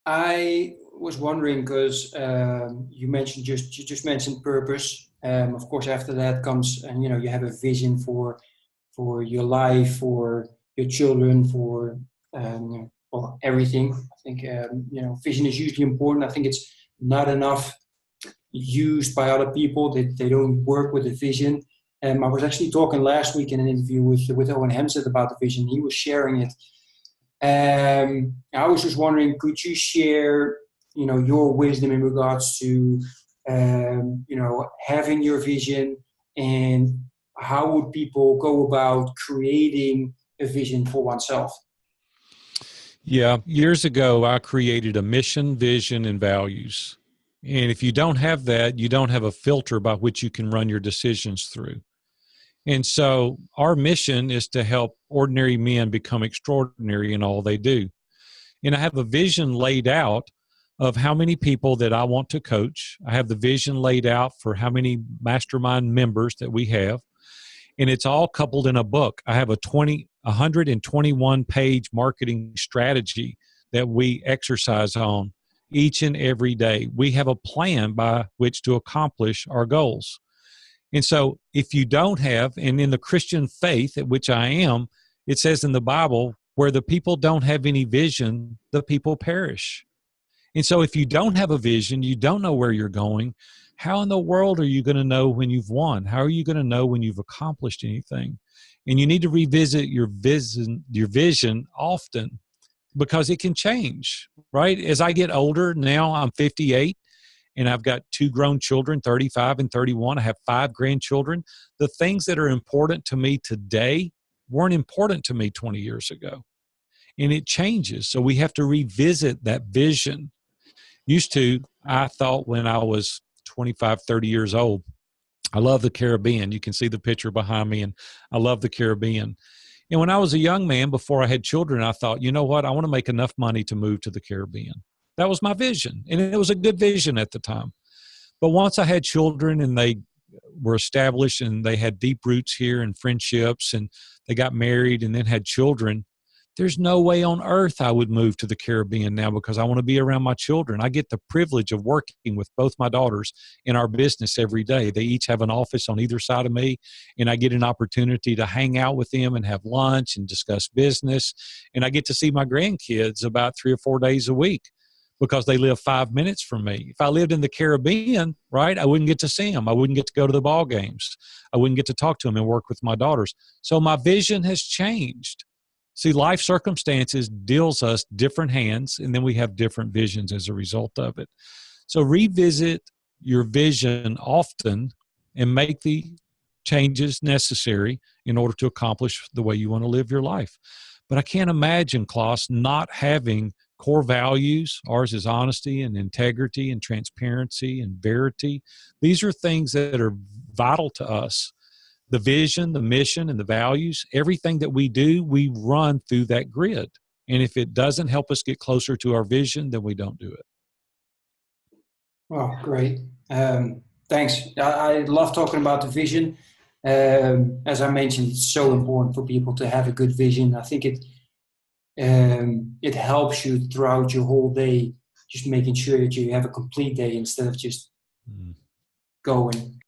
I was wondering because you just mentioned purpose. Of course, after that comes, and you have a vision for your life, for your children, for well, everything. I think vision is usually important. I think it's not enough used by other people. They don't work with the vision. I was actually talking last week in an interview with Owen Hemstead about the vision. He was sharing it. I was just wondering, could you share, your wisdom in regards to, having your vision, and how would people go about creating a vision for oneself? Yeah, years ago, I created a mission, vision, and values. And if you don't have that, you don't have a filter by which you can run your decisions through. And so our mission is to help ordinary men become extraordinary in all they do. And I have a vision laid out of how many people that I want to coach. I have the vision laid out for how many mastermind members that we have. And it's all coupled in a book. I have a 121 page marketing strategy that we exercise on each and every day. We have a plan by which to accomplish our goals. And so if you don't have, and in the Christian faith at which I am, it says in the Bible, where the people don't have any vision, the people perish. And so if you don't have a vision, you don't know where you're going, how in the world are you going to know when you've won? How are you going to know when you've accomplished anything? And you need to revisit your vision often, because it can change, right? As I get older, now I'm 58 and I've got two grown children, 35 and 31. I have 5 grandchildren. The things that are important to me today weren't important to me 20 years ago. And it changes. So we have to revisit that vision. Used to, I thought when I was 25, 30 years old, I love the Caribbean. You can see the picture behind me, and I love the Caribbean. And when I was a young man, before I had children, I thought, you know what? I want to make enough money to move to the Caribbean. That was my vision. And it was a good vision at the time. But once I had children and they were established and they had deep roots here and friendships, and they got married and then had children, there's no way on earth I would move to the Caribbean now, because I want to be around my children. I get the privilege of working with both my daughters in our business every day. They each have an office on either side of me, and I get an opportunity to hang out with them and have lunch and discuss business. And I get to see my grandkids about 3 or 4 days a week, because they live 5 minutes from me. If I lived in the Caribbean, right, I wouldn't get to see them. I wouldn't get to go to the ball games. I wouldn't get to talk to them and work with my daughters. So my vision has changed. See, life circumstances deals us different hands, and then we have different visions as a result of it. So revisit your vision often and make the changes necessary in order to accomplish the way you want to live your life. But I can't imagine, Klaus, not having core values. Ours is honesty and integrity and transparency and verity. These are things that are vital to us. The vision, the mission, and the values, everything that we do, we run through that grid. And if it doesn't help us get closer to our vision, then we don't do it. Oh, great. Thanks. I love talking about the vision. As I mentioned, it's so important for people to have a good vision. I think it helps you throughout your whole day, just making sure that you have a complete day instead of just going.